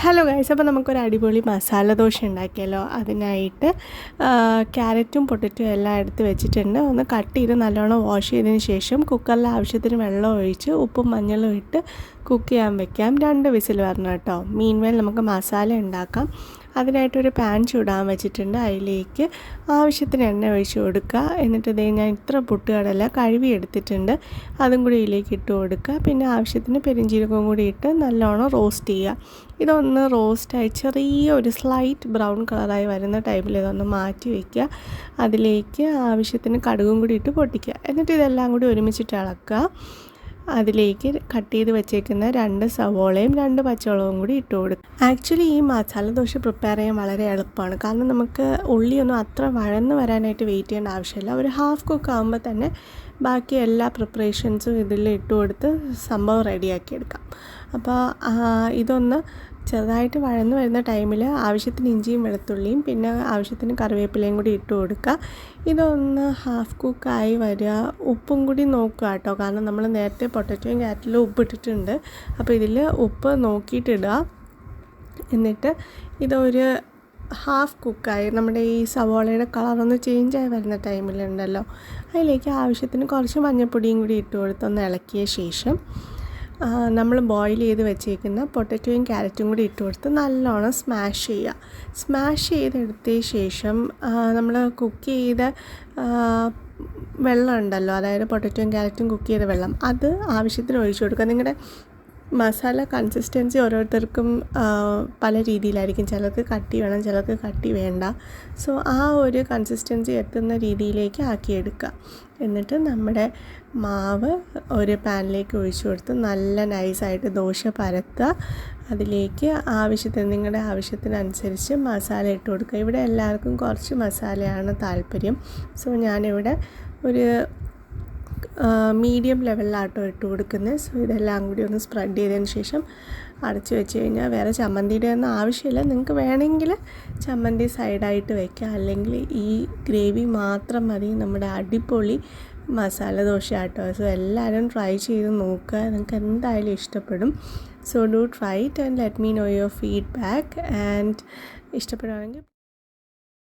Hello guys, അപ്പോൾ നമുക്കൊരു അടിപൊളി മസാല ദോശ ഉണ്ടാക്കിയല്ലോ. അതിനായിട്ട് ക്യാരറ്റും പൊട്ടറ്റോ എല്ലാം എടുത്ത് വെച്ചിട്ടുണ്ട്. ഒന്ന് കട്ട് ചെയ്ത് നല്ലോണം വാഷ് ചെയ്തതിന് ശേഷം കുക്കറിൽ ആവശ്യത്തിന് വെള്ളം ഒഴിച്ച് ഉപ്പും മഞ്ഞളും ഇട്ട് കുക്ക് ചെയ്യാൻ വെക്കാം. 2 വിസിൽ വരണം കേട്ടോ. മീൻവേൽ നമുക്ക് മസാല ഉണ്ടാക്കാം. അതിനായിട്ടൊരു പാൻ ചൂടാൻ വെച്ചിട്ടുണ്ട്. അതിലേക്ക് ആവശ്യത്തിന് എണ്ണ ഒഴിച്ച് കൊടുക്കുക. എന്നിട്ട് ഞാൻ ഇത്ര പൊട്ടുകടല കഴുകി എടുത്തിട്ടുണ്ട്, അതും കൂടി ഇതിലേക്ക് ഇട്ട് കൊടുക്കുക. പിന്നെ ആവശ്യത്തിന് പെരിഞ്ചീരകവും കൂടി ഇട്ട് നല്ലോണം റോസ്റ്റ് ചെയ്യുക. ഇതൊന്ന് റോസ്റ്റായി ചെറിയൊരു സ്ലൈറ്റ് ബ്രൗൺ കളറായി വരുന്ന ടൈമിൽ ഇതൊന്ന് മാറ്റി വയ്ക്കുക. അതിലേക്ക് ആവശ്യത്തിന് കടുകും കൂടി ഇട്ട് പൊട്ടിക്കുക. എന്നിട്ട് ഇതെല്ലാം കൂടി ഒരുമിച്ചിട്ട് ഇളക്കുക. അതിലേക്ക് കട്ട് ചെയ്ത് വെച്ചേക്കുന്ന 2 സവോളയും 2 പച്ചമുളകും കൂടി ഇട്ട് കൊടുക്കും. ആക്ച്വലി ഈ മസാല ദോശ പ്രിപ്പയർ ചെയ്യാൻ വളരെ എളുപ്പമാണ്. കാരണം നമുക്ക് ഉള്ളിയൊന്നും അത്ര വഴന്ന് വരാനായിട്ട് വെയിറ്റ് ചെയ്യേണ്ട ആവശ്യമില്ല. ഒരു ഹാഫ് കുക്ക് ആകുമ്പോൾ തന്നെ ബാക്കി എല്ലാ പ്രിപ്പറേഷൻസും ഇതിൽ ഇട്ട് കൊടുത്ത് സംഭവം റെഡിയാക്കി എടുക്കാം. അപ്പോൾ ഇതൊന്ന് ചെറുതായിട്ട് വഴന്ന് വരുന്ന ടൈമിൽ ആവശ്യത്തിന് ഇഞ്ചിയും വെളുത്തുള്ളിയും പിന്നെ ആവശ്യത്തിന് കറിവേപ്പിലയും കൂടി ഇട്ട് കൊടുക്കുക. ഇതൊന്ന് ഹാഫ് കുക്കായി വരിക. ഉപ്പും കൂടി നോക്കുക കേട്ടോ, കാരണം നമ്മൾ നേരത്തെ പൊട്ടറ്റോയും ക്യാരറ്റിലും ഉപ്പിട്ടിട്ടുണ്ട്. അപ്പോൾ ഇതിൽ ഉപ്പ് നോക്കിയിട്ടിടുക. എന്നിട്ട് ഇതൊരു ഹാഫ് കുക്കായി നമ്മുടെ ഈ സവോളയുടെ കളറൊന്ന് ചേഞ്ചായി വരുന്ന ടൈമിലുണ്ടല്ലോ, അതിലേക്ക് ആവശ്യത്തിന് കുറച്ച് മഞ്ഞൾപ്പൊടിയും കൂടി ഇട്ട് കൊടുത്തൊന്ന് ഇളക്കിയ ശേഷം നമ്മൾ ബോയിൽ ചെയ്ത് വെച്ചേക്കുന്ന പൊട്ടറ്റോയും ക്യാരറ്റും കൂടി ഇട്ട് കൊടുത്ത് നല്ലോണം സ്മാഷ് ചെയ്യുക. സ്മാഷ് ചെയ്തെടുത്ത ശേഷം നമ്മൾ കുക്ക് ചെയ്ത വെള്ളം ഉണ്ടല്ലോ, അതായത് പൊട്ടറ്റോയും ക്യാരറ്റും കുക്ക് ചെയ്ത വെള്ളം, അത് ആവശ്യത്തിന് ഒഴിച്ചു കൊടുക്കുക. നിങ്ങളുടെ മസാല കൺസിസ്റ്റൻസി ഓരോരുത്തർക്കും പല രീതിയിലായിരിക്കും. ചിലർക്ക് കട്ടി വേണം, ചിലർക്ക് കട്ടി വേണ്ട. സോ ആ ഒരു കൺസിസ്റ്റൻസി എത്തുന്ന രീതിയിലേക്ക് ആക്കിയെടുക്കുക. എന്നിട്ട് നമ്മുടെ മാവ് ഒരു പാനിലേക്ക് ഒഴിച്ചു കൊടുത്ത് നല്ല നൈസായിട്ട് ദോശ പരത്തുക. അതിലേക്ക് നിങ്ങളുടെ ആവശ്യത്തിനനുസരിച്ച് മസാല ഇട്ട് കൊടുക്കുക. ഇവിടെ എല്ലാവർക്കും കുറച്ച് മസാലയാണ് താല്പര്യം. സോ ഞാനിവിടെ ഒരു മീഡിയം ലെവലിലാട്ടോ ഇട്ട് കൊടുക്കുന്നത്. സോ ഇതെല്ലാം കൂടി ഒന്ന് സ്പ്രെഡ് ചെയ്തതിന് ശേഷം അടച്ചു വെച്ച് കഴിഞ്ഞാൽ വേറെ ചമ്മന്തിയുടെ ഒന്നും ആവശ്യമില്ല. നിങ്ങൾക്ക് വേണമെങ്കിൽ ചമ്മന്തി സൈഡായിട്ട് വയ്ക്കാം, അല്ലെങ്കിൽ ഈ ഗ്രേവി മാത്രം മതി നമ്മുടെ അടിപൊളി മസാല ദോശ ആട്ടോ. സോ എല്ലാവരും ട്രൈ ചെയ്ത് നോക്കുക, നിങ്ങൾക്ക് എന്തായാലും ഇഷ്ടപ്പെടും. So do try it and let me no your feedback. And ഇഷ്ടപ്പെടുകയാണെങ്കിൽ